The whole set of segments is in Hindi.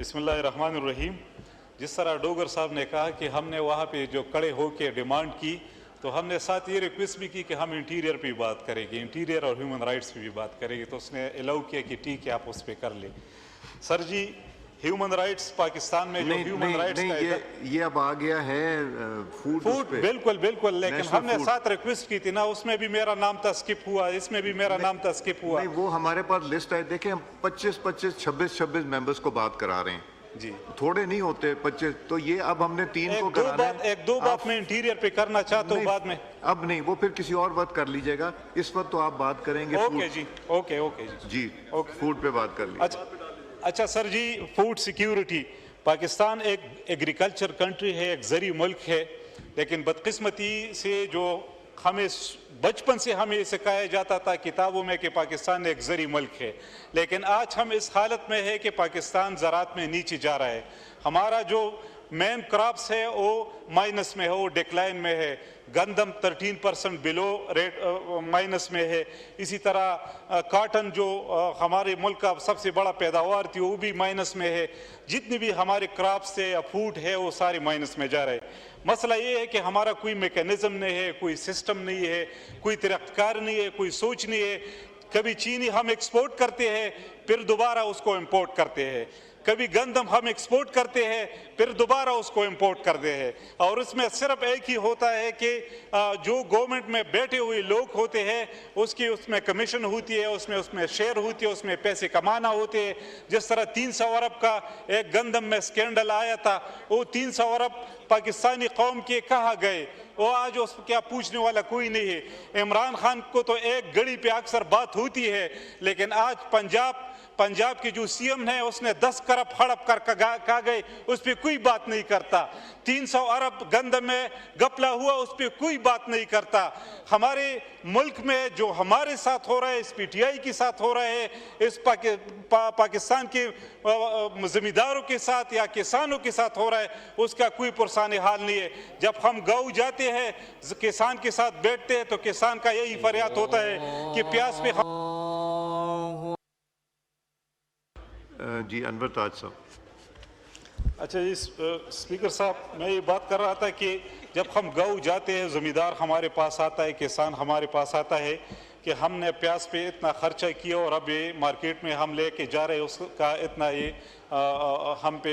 बिस्मिल्लाहिर्रहमानिर्रहीम। जिस तरह डोगर साहब ने कहा कि हमने वहाँ पे जो खड़े होकर डिमांड की, तो हमने साथ ये रिक्वेस्ट भी की कि हम इंटीरियर पे भी बात करेंगे, इंटीरियर और ह्यूमन राइट्स पे भी बात करेंगे। तो उसने अलाउ किया कि ठीक है, आप उस पर कर लें। सर जी, ह्यूमन राइट्स पाकिस्तान में जो ह्यूमन राइट्स का ये अब आ गया है फूड पे। बिल्कुल बिल्कुल, लेकिन हमने साथ रिक्वेस्ट की थी ना, उसमें भी मेरा नाम था, स्किप हुआ, इसमें भी मेरा नाम था, स्किप हुआ। नहीं, वो हमारे पास लिस्ट है, देखें हम 25-25, 26-26 मेंबर्स को बात करा रहे हैं जी, थोड़े नहीं होते 25। तो ये अब हमने 3 को कराना है। एक दो बात मैं इंटीरियर पे करना चाहता हूँ बाद में। अब नहीं, वो फिर किसी और वक्त कर लीजिएगा, इस वक्त तो आप बात करेंगे। ओके जी, ओके ओके जी, फूड पे बात कर लीजिए। अच्छा सर जी, फूड सिक्योरिटी, पाकिस्तान एक एग्रीकल्चर कंट्री है, एक ज़री मुल्क है, लेकिन बदकिस्मती से जो हमें बचपन से हमें सिखाया जाता था किताबों में कि पाकिस्तान एक ज़री मुल्क है, लेकिन आज हम इस हालत में है कि पाकिस्तान ज़राअत में नीचे जा रहा है। हमारा जो मेन क्रॉप्स है वो माइनस में है, वो डिक्लाइन में है। गंदम 13% बिलो रेट माइनस में है। इसी तरह कॉटन जो हमारे मुल्क का सबसे बड़ा पैदावार थी वो भी माइनस में है। जितनी भी हमारे क्रॉप्स थे या फूड है वो सारे माइनस में जा रहे हैं। मसला ये है कि हमारा कोई मैकेनिज्म नहीं है, कोई सिस्टम नहीं है, कोई तरक्कार नहीं है, कोई सोच नहीं है। कभी चीनी हम एक्सपोर्ट करते हैं, फिर दोबारा उसको इंपोर्ट करते हैं। कभी गंदम हम एक्सपोर्ट करते हैं, फिर दोबारा उसको इंपोर्ट करते हैं। और इसमें सिर्फ एक ही होता है कि जो गवर्नमेंट में बैठे हुए लोग होते हैं उसमें कमीशन होती है, उसमें शेयर होती है, उसमें पैसे कमाना होते हैं। जिस तरह 300 अरब का एक गंदम में स्कैंडल आया था, वो 300 अरब पाकिस्तानी कौम के कहाँ गए, वो आज उस क्या पूछने वाला कोई नहीं है। इमरान खान को तो एक घड़ी पे अक्सर बात होती है, लेकिन आज पंजाब के जो सीएम है उसने 10 खरब हड़प कर कहा गए, उस पर कोई बात नहीं करता। 300 अरब गंदम में गपला हुआ, उस पर कोई बात नहीं करता। हमारे मुल्क में जो हमारे साथ हो रहा है, इस पीटीआई के साथ हो रहा है, इस पाकिस्तान के जमींदारों के साथ या किसानों के साथ हो रहा है, उसका कोई पुरसाने हाल नहीं है। जब हम गाँव जाते हैं, किसान के साथ बैठते हैं, तो किसान का यही फरियाद होता है कि प्यास पे जी अनवर ताज साहब। अच्छा जी, स्पीकर साहब, मैं ये बात कर रहा था कि जब हम गाँव जाते हैं, ज़मींदार हमारे पास आता है, किसान हमारे पास आता है कि हमने प्याज पे इतना खर्चा किया और अब ये मार्केट में हम लेके जा रहे हैं, उसका इतना ये हम पे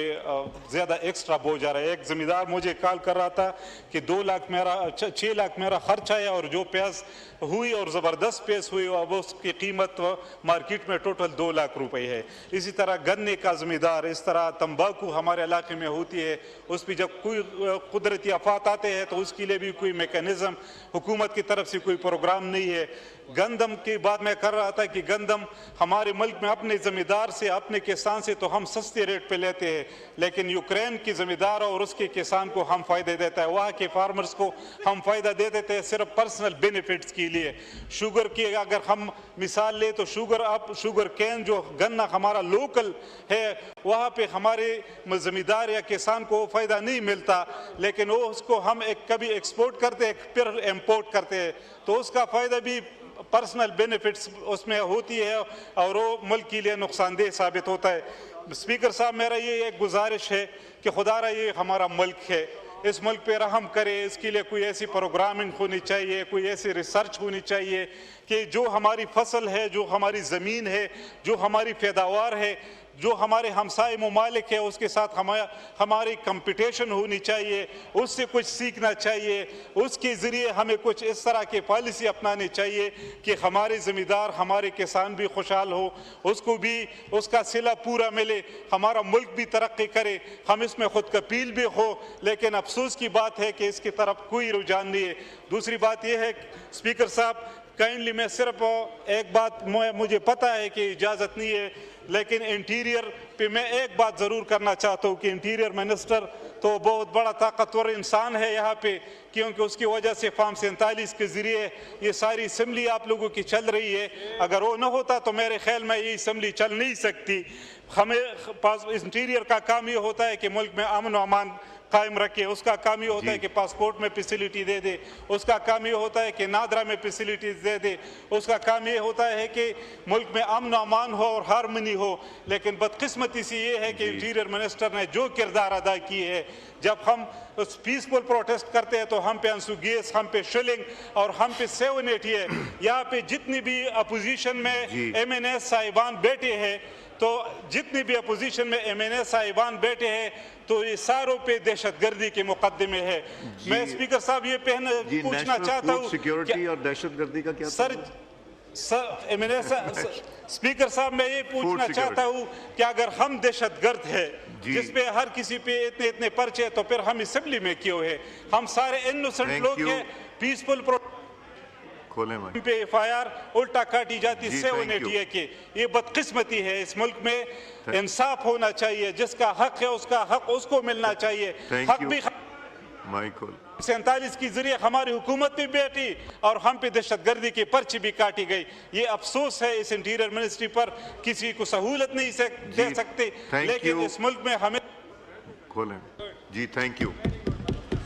ज़्यादा एक्स्ट्रा बोझ आ रहा है। एक ज़मींदार मुझे कॉल कर रहा था कि 2 लाख मेरा 6 लाख मेरा खर्चा है और जो प्याज हुई और ज़बरदस्त प्याज हुई, अब उसकी कीमत मार्केट में टोटल 2 लाख रुपए है। इसी तरह गन्ने का ज़मींदार, इस तरह तंबाकू हमारे इलाके में होती है, उस पर जब कोई कुदरती आफात आते हैं तो उसके लिए भी कोई मेकनिज़म हुकूमत की तरफ से कोई प्रोग्राम नहीं है। गंदम की बात मैं कर रहा था कि गंदम हमारे मुल्क में अपने ज़मींदार से, अपने किसान से तो हम सस्ते रेट पे लेते हैं, लेकिन यूक्रेन की ज़मींदार और उसके किसान को हम फ़ायदे देता है, वहाँ के फार्मर्स को हम फ़ायदा दे देते हैं सिर्फ पर्सनल बेनिफिट्स के लिए। शुगर की अगर हम मिसाल ले तो शुगर कैन जो गन्ना हमारा लोकल है, वहाँ पे हमारे ज़मींदार या किसान को फ़ायदा नहीं मिलता, लेकिन वो उसको हम कभी एक्सपोर्ट करते हैं, फिर इम्पोर्ट करते हैं, तो उसका फ़ायदा भी पर्सनल बेनिफिट्स उसमें होती है और वो मुल्क के लिए नुकसानदेह साबित होता है। स्पीकर साहब, मेरा ये एक गुजारिश है कि खुदारा ये हमारा मुल्क है, इस मुल्क पे रहम करे। इसके लिए कोई ऐसी प्रोग्रामिंग होनी चाहिए, कोई ऐसी रिसर्च होनी चाहिए कि जो हमारी फसल है, जो हमारी ज़मीन है, जो हमारी पैदावार है, जो हमारे हमसाए मुमालिक है, उसके साथ हमारी कंपटीशन होनी चाहिए, उससे कुछ सीखना चाहिए। उसके ज़रिए हमें कुछ इस तरह की पॉलिसी अपनानी चाहिए कि हमारे ज़मींदार, हमारे किसान भी खुशहाल हो, उसको भी उसका सिला पूरा मिले, हमारा मुल्क भी तरक्की करे, हम इसमें खुद कफील भी हो। लेकिन अफसोस की बात है कि इसकी तरफ कोई रुझान नहीं है। दूसरी बात यह है स्पीकर साहब, काइंडली मैं सिर्फ एक बात, मुझे पता है कि इजाज़त नहीं है, लेकिन इंटीरियर पे मैं एक बात ज़रूर करना चाहता हूँ कि इंटीरियर मिनिस्टर तो बहुत बड़ा ताकतवर इंसान है यहाँ पे, क्योंकि उसकी वजह से फॉर्म 47 के ज़रिए ये सारी असम्बली आप लोगों की चल रही है। अगर वो न होता तो मेरे ख्याल में ये असम्बली चल नहीं सकती। हमें पास इंटीरियर का काम ये होता है कि मुल्क में अमन व अमान कायम रखे। उसका काम ये होता है कि पासपोर्ट में फैसिलिटी दे दे, उसका काम ये होता है कि नादरा में फैसिलिटीज दे दे, उसका काम ये होता है कि मुल्क में अमन अमान हो और हारमनी हो। लेकिन बदकिस्मती से ये है कि इंटीरियर मिनिस्टर ने जो किरदार अदा की है, जब हम उस पीसफुल प्रोटेस्ट करते हैं तो हम पे आंसू गैस, हम पे शिलिंग और हम पे 780 है। यहाँ पे जितनी भी अपोजिशन में MNA साहिबान बैठे हैं, तो जितनी भी अपोजिशन में MNA साहिबान बैठे हैं, तो ये सारों पे दहशतगर्दी के मुकदमे है। मैं स्पीकर साहब ये पूछना चाहता हूँ, सिक्योरिटी और दहशतगर्दी का क्या सर MNA स्पीकर साहब मैं ये पूछना चाहता हूँ कि अगर हम दहशतगर्द है जिसपे हर किसी पे इतने इतने पर्चे, तो फिर हम असेंबली में क्यों है? हम सारे इनोसेंट लोग हैं, पीसफुल पे FIR उल्टा काटी जाती 780 के। ये बदकिस्मती है। इस मुल्क में इंसाफ होना चाहिए, जिसका हक है उसका हक उसको मिलना चाहिए। हक भी 47 की जरिए हमारी हुकूमत भी बैठी और हम पे दहशतगर्दी की पर्ची भी काटी गई। ये अफसोस है इस इंटीरियर मिनिस्ट्री पर, किसी को सहूलत नहीं दे सकते, लेकिन इस मुल्क में हमें जी थैंक यू।